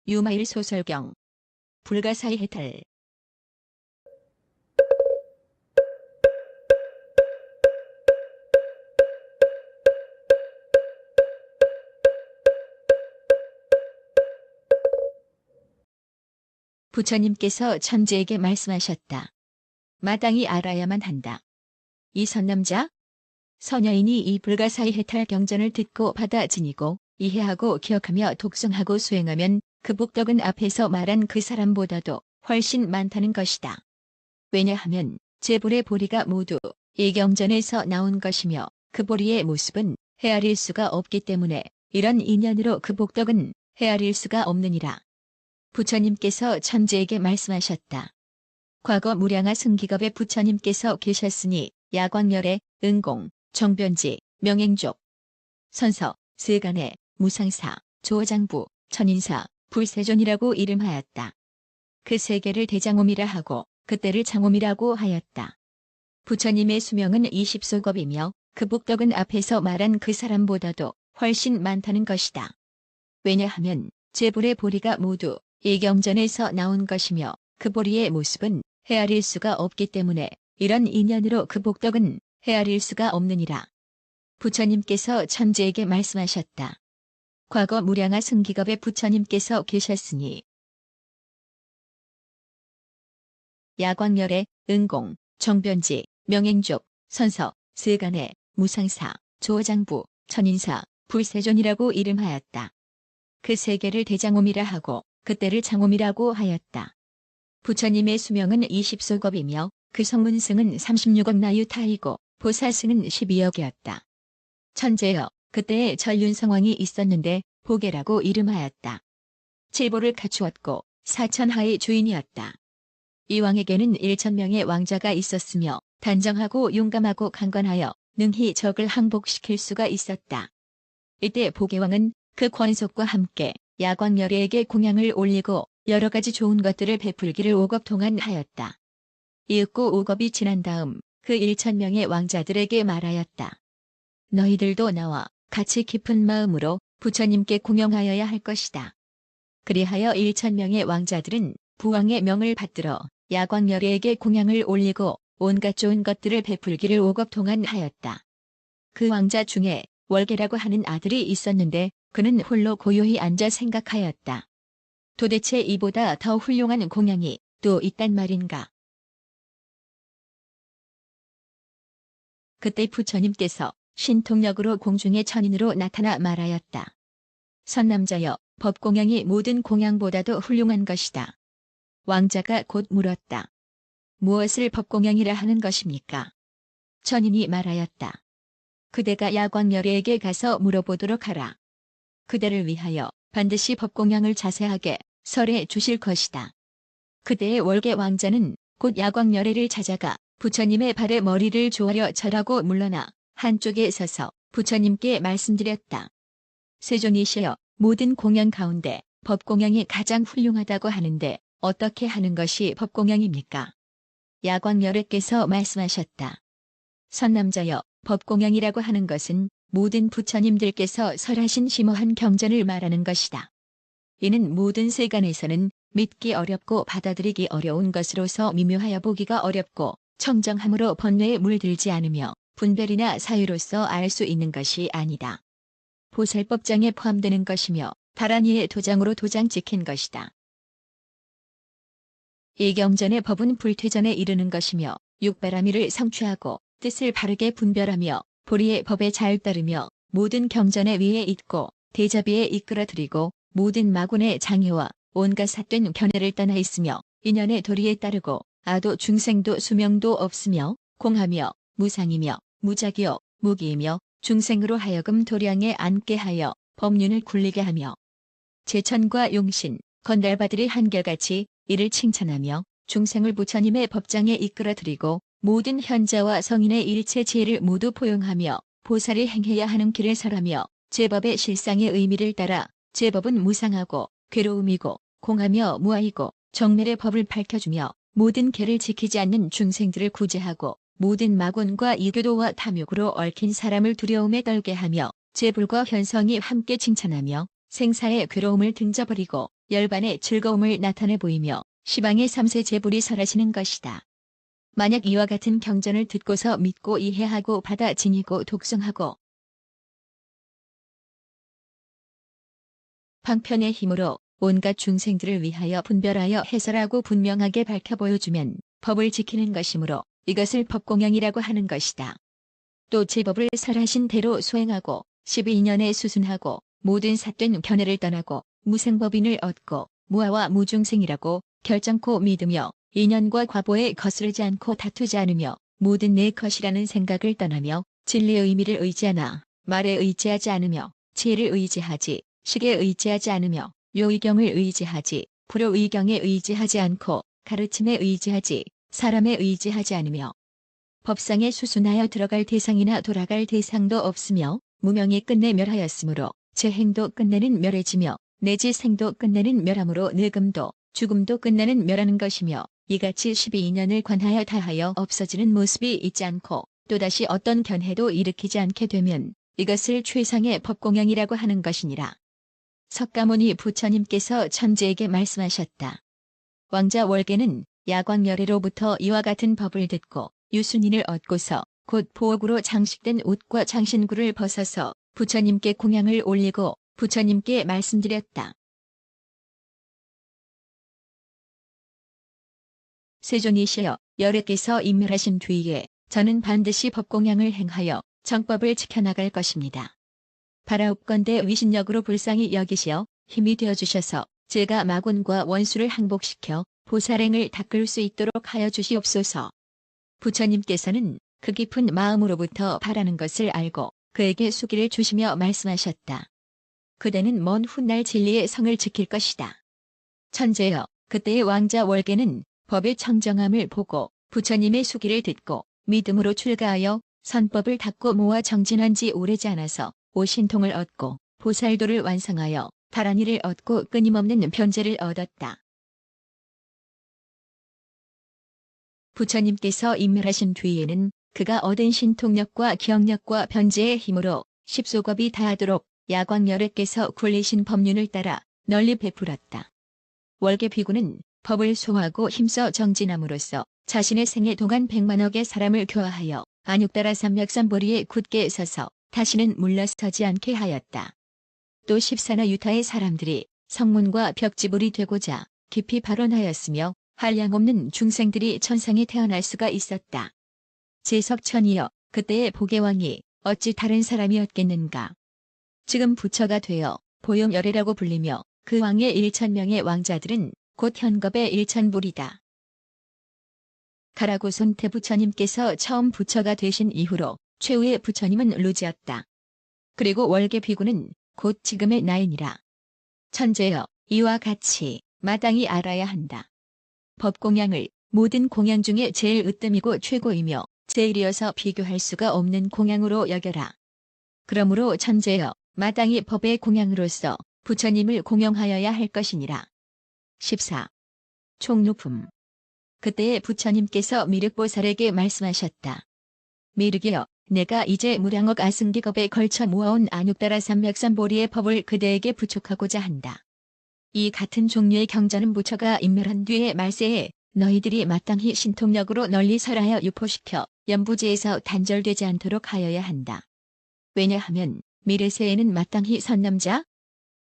유마일 소설경 불가사의 해탈. 부처님께서 천재에게 말씀하셨다. 마땅히 알아야만 한다. 이 선남자? 서녀인이 이 불가사의 해탈 경전을 듣고 받아 지니고 이해하고 기억하며 독송하고 수행하면 그 복덕은 앞에서 말한 그 사람보다도 훨씬 많다는 것이다. 왜냐하면 제불의 보리가 모두 이 경전에서 나온 것이며 그 보리의 모습은 헤아릴 수가 없기 때문에 이런 인연으로 그 복덕은 헤아릴 수가 없느니라. 부처님께서 천재에게 말씀하셨다. 과거 무량하 승기겁에 부처님께서 계셨으니 야광열에 응공, 정변지, 명행족, 선서, 세간에, 무상사, 조장부, 천인사, 불세존이라고 이름하였다. 그 세 개를 대장옴이라 하고 그때를 장옴이라고 하였다. 부처님의 수명은 20소겁이며 그 복덕은 앞에서 말한 그 사람보다도 훨씬 많다는 것이다. 왜냐하면 제불의 보리가 모두 이 경전에서 나온 것이며 그 보리의 모습은 헤아릴 수가 없기 때문에 이런 인연으로 그 복덕은 헤아릴 수가 없느니라. 부처님께서 천재에게 말씀하셨다. 과거 무량하 승기겁에 부처님께서 계셨으니 야광열에 응공, 정변지, 명행족, 선서, 세간에, 무상사, 조장부, 천인사, 불세존이라고 이름하였다. 그 세 개를 대장옴이라 하고 그때를 장옴이라고 하였다. 부처님의 수명은 20소겁이며 그 성문승은 36억 나유타이고 보살승은 12억이었다. 천재여, 그때에 전륜성왕이 있었는데 보계라고 이름하였다. 7보를 갖추었고 4천하의 주인이었다. 이 왕에게는 1,000명의 왕자가 있었으며 단정하고 용감하고 강건하여 능히 적을 항복시킬 수가 있었다. 이때 보계왕은 그 권속과 함께 야광열애에게 공양을 올리고 여러 가지 좋은 것들을 베풀기를 5겁 동안 하였다. 이윽고 5겁이 지난 다음 그 1,000명의 왕자들에게 말하였다. 너희들도 나와 같이 깊은 마음으로 부처님께 공양하여야 할 것이다. 그리하여 1,000명의 왕자들은 부왕의 명을 받들어 야광열애에게 공양을 올리고 온갖 좋은 것들을 베풀기를 5겁 동안 하였다. 그 왕자 중에 월계라고 하는 아들이 있었는데 그는 홀로 고요히 앉아 생각하였다. 도대체 이보다 더 훌륭한 공양이 또 있단 말인가? 그때 부처님께서 신통력으로 공중의 천인으로 나타나 말하였다. 선남자여, 법공양이 모든 공양보다도 훌륭한 것이다. 왕자가 곧 물었다. 무엇을 법공양이라 하는 것입니까? 천인이 말하였다. 그대가 야광열애에게 가서 물어보도록 하라. 그대를 위하여 반드시 법공양을 자세하게 설해 주실 것이다. 그대의 월계 왕자는 곧 야광열애를 찾아가 부처님의 발에 머리를 조아려 절하고 물러나 한쪽에 서서 부처님께 말씀드렸다. 세존이시여, 모든 공양 가운데 법공양이 가장 훌륭하다고 하는데 어떻게 하는 것이 법공양입니까? 야광열애께서 말씀하셨다. 선남자여, 법공양이라고 하는 것은 모든 부처님들께서 설하신 심오한 경전을 말하는 것이다. 이는 모든 세간에서는 믿기 어렵고 받아들이기 어려운 것으로서 미묘하여 보기가 어렵고 청정함으로 번뇌에 물들지 않으며 분별이나 사유로서 알 수 있는 것이 아니다. 보살법장에 포함되는 것이며 다란이의 도장으로 도장 찍힌 것이다. 이 경전의 법은 불퇴전에 이르는 것이며 육바라미를 성취하고 뜻을 바르게 분별하며 보리의 법에 잘 따르며 모든 경전의 위에 있고 대자비에 이끌어들이고 모든 마군의 장애와 온갖 삿된 견해를 떠나 있으며 인연의 도리에 따르고 아도 중생도 수명도 없으며 공하며 무상이며 무작이요 무기이며 중생으로 하여금 도량에 앉게 하여 법륜을 굴리게 하며 제천과 용신, 건달바들이 한결같이 이를 칭찬하며 중생을 부처님의 법장에 이끌어들이고 모든 현자와 성인의 일체 지혜를 모두 포용하며 보살이 행해야 하는 길을 설하며 제법의 실상의 의미를 따라 제법은 무상하고 괴로움이고 공하며 무아이고 정멸의 법을 밝혀주며 모든 계를 지키지 않는 중생들을 구제하고 모든 마군과 이교도와 탐욕으로 얽힌 사람을 두려움에 떨게 하며 제불과 현성이 함께 칭찬하며 생사의 괴로움을 등져버리고 열반의 즐거움을 나타내 보이며 시방의 3세 재불이 설하시는 것이다. 만약 이와 같은 경전을 듣고서 믿고 이해하고 받아 지니고 독성하고 방편의 힘으로 온갖 중생들을 위하여 분별하여 해설하고 분명하게 밝혀 보여주면 법을 지키는 것이므로 이것을 법공양이라고 하는 것이다. 또 제법을 설하신 대로 수행하고 12년에 수순하고 모든 삿된 견해를 떠나고 무생법인을 얻고 무아와 무중생이라고 결정코 믿으며 인연과 과보에 거스르지 않고 다투지 않으며 모든 내 것이라는 생각을 떠나며 진리의 의미를 의지하나 말에 의지하지 않으며 지혜를 의지하지 식에 의지하지 않으며 요의경을 의지하지 불효의경에 의지하지 않고 가르침에 의지하지 사람에 의지하지 않으며 법상에 수순하여 들어갈 대상이나 돌아갈 대상도 없으며 무명이 끝내 멸하였으므로 제 행도 끝내는 멸해지며 내지 생도 끝내는 멸함으로 늙음도 죽음도 끝내는 멸하는 것이며 이같이 12년을 관하여 다하여 없어지는 모습이 있지 않고 또다시 어떤 견해도 일으키지 않게 되면 이것을 최상의 법공양이라고 하는 것이니라. 석가모니 부처님께서 천재에게 말씀하셨다. 왕자 월계는 야광열애로부터 이와 같은 법을 듣고 유순인을 얻고서 곧 보옥으로 장식된 옷과 장신구를 벗어서 부처님께 공양을 올리고 부처님께 말씀드렸다. 세존이시여 열애께서 임멸하신 뒤에 저는 반드시 법공양을 행하여 정법을 지켜나갈 것입니다. 바라옵건대 위신력으로 불쌍히 여기시어 힘이 되어주셔서 제가 마군과 원수를 항복시켜 보살행을 닦을 수 있도록 하여 주시옵소서. 부처님께서는 그 깊은 마음으로부터 바라는 것을 알고 그에게 수기를 주시며 말씀하셨다. 그대는 먼 훗날 진리의 성을 지킬 것이다. 천재여, 그때의 왕자 월계는 법의 청정함을 보고 부처님의 수기를 듣고 믿음으로 출가하여 선법을 닦고 모아 정진한 지 오래지 않아서 오신통을 얻고 보살도를 완성하여 바란 이를 얻고 끊임없는 변제를 얻었다. 부처님께서 임멸하신 뒤에는 그가 얻은 신통력과 기억력과 변제의 힘으로 십소겁이 다하도록 야광열애께서 굴리신 법륜을 따라 널리 베풀었다. 월계 비구는 법을 소화하고 힘써 정진함으로써 자신의 생애 동안 100만억의 사람을 교화하여 안육따라 삼맥삼보리에 굳게 서서 다시는 물러서지 않게 하였다. 또 십사나 유타의 사람들이 성문과 벽지불이 되고자 깊이 발언하였으며 한량없는 중생들이 천상에 태어날 수가 있었다. 제석천이여, 그때의 보계왕이 어찌 다른 사람이었겠는가. 지금 부처가 되어 보용열애라고 불리며 그 왕의 1000명의 왕자들은 곧 현겁의 1000불이다. 가라고손 대부처님께서 처음 부처가 되신 이후로 최후의 부처님은 루지였다. 그리고 월계 비구는 곧 지금의 나이니라. 천재여, 이와 같이 마땅히 알아야 한다. 법공양을 모든 공양 중에 제일 으뜸이고 최고이며 제일이어서 비교할 수가 없는 공양으로 여겨라. 그러므로 천재여, 마땅히 법의 공양으로서 부처님을 공영하여야 할 것이니라. 14. 총루품. 그때의 부처님께서 미륵보살에게 말씀하셨다. 미륵이여, 내가 이제 무량억 아승기겁에 걸쳐 모아온 안육따라 삼맥삼보리의 법을 그대에게 부축하고자 한다. 이 같은 종류의 경전은 부처가 임멸한 뒤에 말세에 너희들이 마땅히 신통력으로 널리 설하여 유포시켜 연부지에서 단절되지 않도록 하여야 한다. 왜냐하면 미래세에는 마땅히 선남자,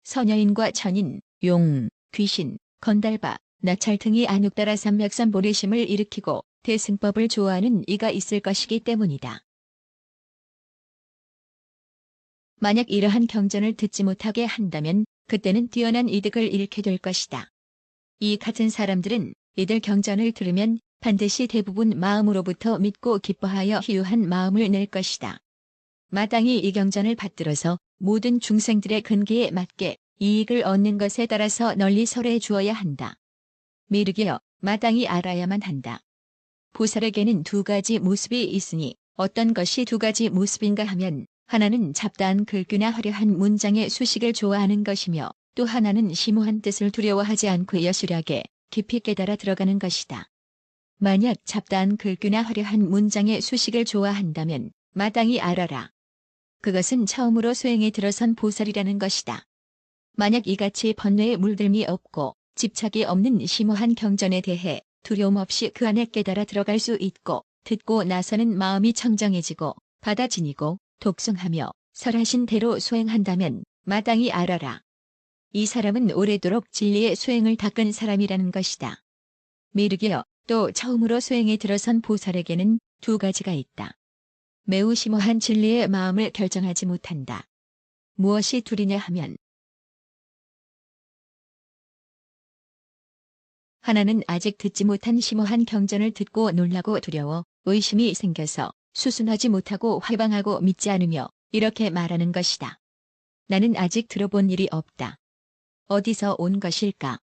서녀인과 천인, 용, 귀신, 건달바, 나찰 등이 안육따라 삼맥삼보리심을 일으키고 대승법을 좋아하는 이가 있을 것이기 때문이다. 만약 이러한 경전을 듣지 못하게 한다면 그때는 뛰어난 이득을 잃게 될 것이다. 이 같은 사람들은 이들 경전을 들으면 반드시 대부분 마음으로부터 믿고 기뻐하여 희유한 마음을 낼 것이다. 마땅히 이 경전을 받들어서 모든 중생들의 근기에 맞게 이익을 얻는 것에 따라서 널리 설해 주어야 한다. 미륵이여, 마땅히 알아야만 한다. 보살에게는 두 가지 모습이 있으니 어떤 것이 두 가지 모습인가 하면 하나는 잡다한 글귀나 화려한 문장의 수식을 좋아하는 것이며 또 하나는 심오한 뜻을 두려워하지 않고 여실하게 깊이 깨달아 들어가는 것이다. 만약 잡다한 글귀나 화려한 문장의 수식을 좋아한다면 마땅히 알아라. 그것은 처음으로 수행에 들어선 보살이라는 것이다. 만약 이같이 번뇌에 물들미 없고 집착이 없는 심오한 경전에 대해 두려움 없이 그 안에 깨달아 들어갈 수 있고 듣고 나서는 마음이 청정해지고 받아지니고 독송하며 설하신 대로 수행한다면 마땅히 알아라. 이 사람은 오래도록 진리의 수행을 닦은 사람이라는 것이다. 미르기여, 또 처음으로 수행에 들어선 보살에게는 두 가지가 있다. 매우 심오한 진리의 마음을 결정하지 못한다. 무엇이 둘이냐 하면 하나는 아직 듣지 못한 심오한 경전을 듣고 놀라고 두려워 의심이 생겨서 수순하지 못하고 회방하고 믿지 않으며 이렇게 말하는 것이다. 나는 아직 들어본 일이 없다. 어디서 온 것일까?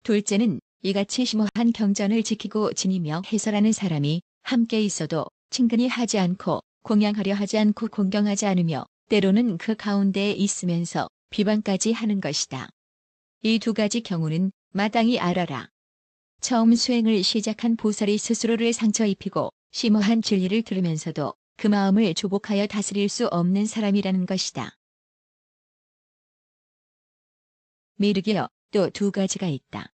둘째는 이같이 심오한 경전을 지키고 지니며 해설하는 사람이 함께 있어도 친근히 하지 않고 공양하려 하지 않고 공경하지 않으며 때로는 그 가운데에 있으면서 비방까지 하는 것이다. 이 두 가지 경우는 마땅히 알아라. 처음 수행을 시작한 보살이 스스로를 상처 입히고 심오한 진리를 들으면서도 그 마음을 조복하여 다스릴 수 없는 사람이라는 것이다. 미르기여, 또 두 가지가 있다.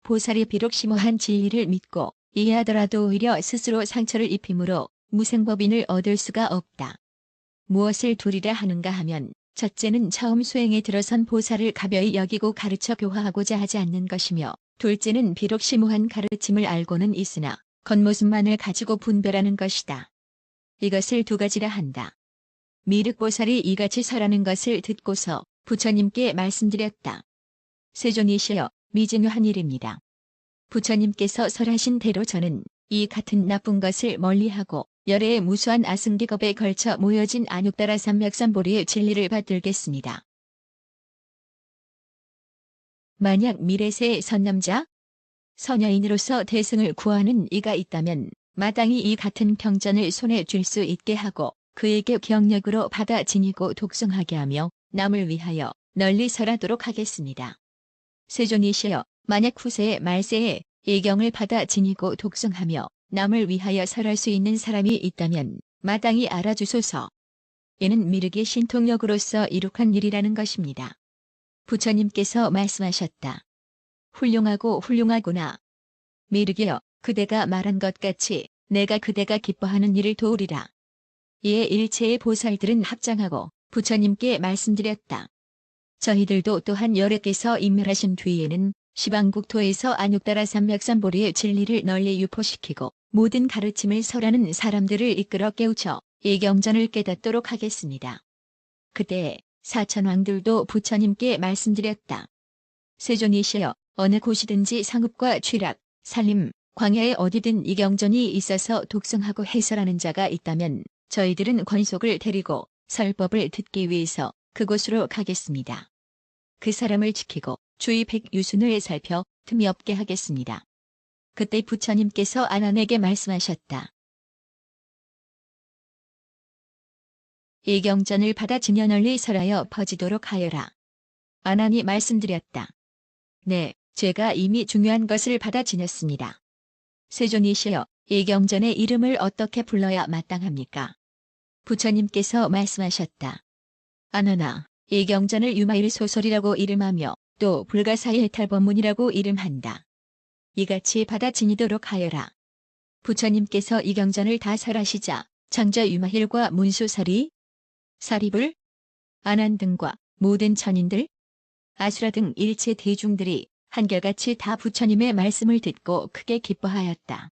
보살이 비록 심오한 진리를 믿고 이해하더라도 오히려 스스로 상처를 입힘으로 무생법인을 얻을 수가 없다. 무엇을 둘이라 하는가 하면 첫째는 처음 수행에 들어선 보살을 가벼이 여기고 가르쳐 교화하고자 하지 않는 것이며 둘째는 비록 심오한 가르침을 알고는 있으나 겉모습만을 가지고 분별하는 것이다. 이것을 두 가지라 한다. 미륵보살이 이같이 설하는 것을 듣고서 부처님께 말씀드렸다. 세존이시여, 미증유한 일입니다. 부처님께서 설하신 대로 저는 이 같은 나쁜 것을 멀리하고 열애의 무수한 아승기겁에 걸쳐 모여진 안육다라 삼맥삼보리의 진리를 받들겠습니다. 만약 미래세의 선남자, 선여인으로서 대승을 구하는 이가 있다면 마땅히 이 같은 경전을 손에 쥘 수 있게 하고 그에게 경력으로 받아 지니고 독송하게 하며 남을 위하여 널리 설하도록 하겠습니다. 세존이시여, 만약 후세의 말세에 예경을 받아 지니고 독송하며 남을 위하여 설할 수 있는 사람이 있다면 마땅히 알아주소서. 이는 미륵의 신통력으로서 이룩한 일이라는 것입니다. 부처님께서 말씀하셨다. 훌륭하고 훌륭하구나. 미륵이여, 그대가 말한 것 같이 내가 그대가 기뻐하는 일을 도우리라. 이에 일체의 보살들은 합장하고 부처님께 말씀드렸다. 저희들도 또한 여래께서 인멸하신 뒤에는 시방국토에서 안육다라 삼맥삼보리의 진리를 널리 유포시키고 모든 가르침을 설하는 사람들을 이끌어 깨우쳐 예경전을 깨닫도록 하겠습니다. 그때 사천왕들도 부처님께 말씀드렸다. 세존이시여, 어느 곳이든지 상읍과 취락, 산림, 광야에 어디든 이 경전이 있어서 독송하고 해설하는 자가 있다면 저희들은 권속을 데리고 설법을 듣기 위해서 그곳으로 가겠습니다. 그 사람을 지키고 주의 백유순을 살펴 틈이 없게 하겠습니다. 그때 부처님께서 아난에게 말씀하셨다. 이 경전을 받아 지녀 널리 설하여 퍼지도록 하여라. 아난이 말씀드렸다. 네, 제가 이미 중요한 것을 받아 지녔습니다. 세존이시여, 이 경전의 이름을 어떻게 불러야 마땅합니까? 부처님께서 말씀하셨다. 아난아, 이 경전을 유마일 소설이라고 이름하며 또 불가사의 해탈법문이라고 이름한다. 이같이 받아 지니도록 하여라. 부처님께서 이 경전을 다 설하시자 장자 유마힐과 문수사리, 사리불, 아난 등과 모든 천인들, 아수라 등 일체 대중들이 한결같이 다 부처님의 말씀을 듣고 크게 기뻐하였다.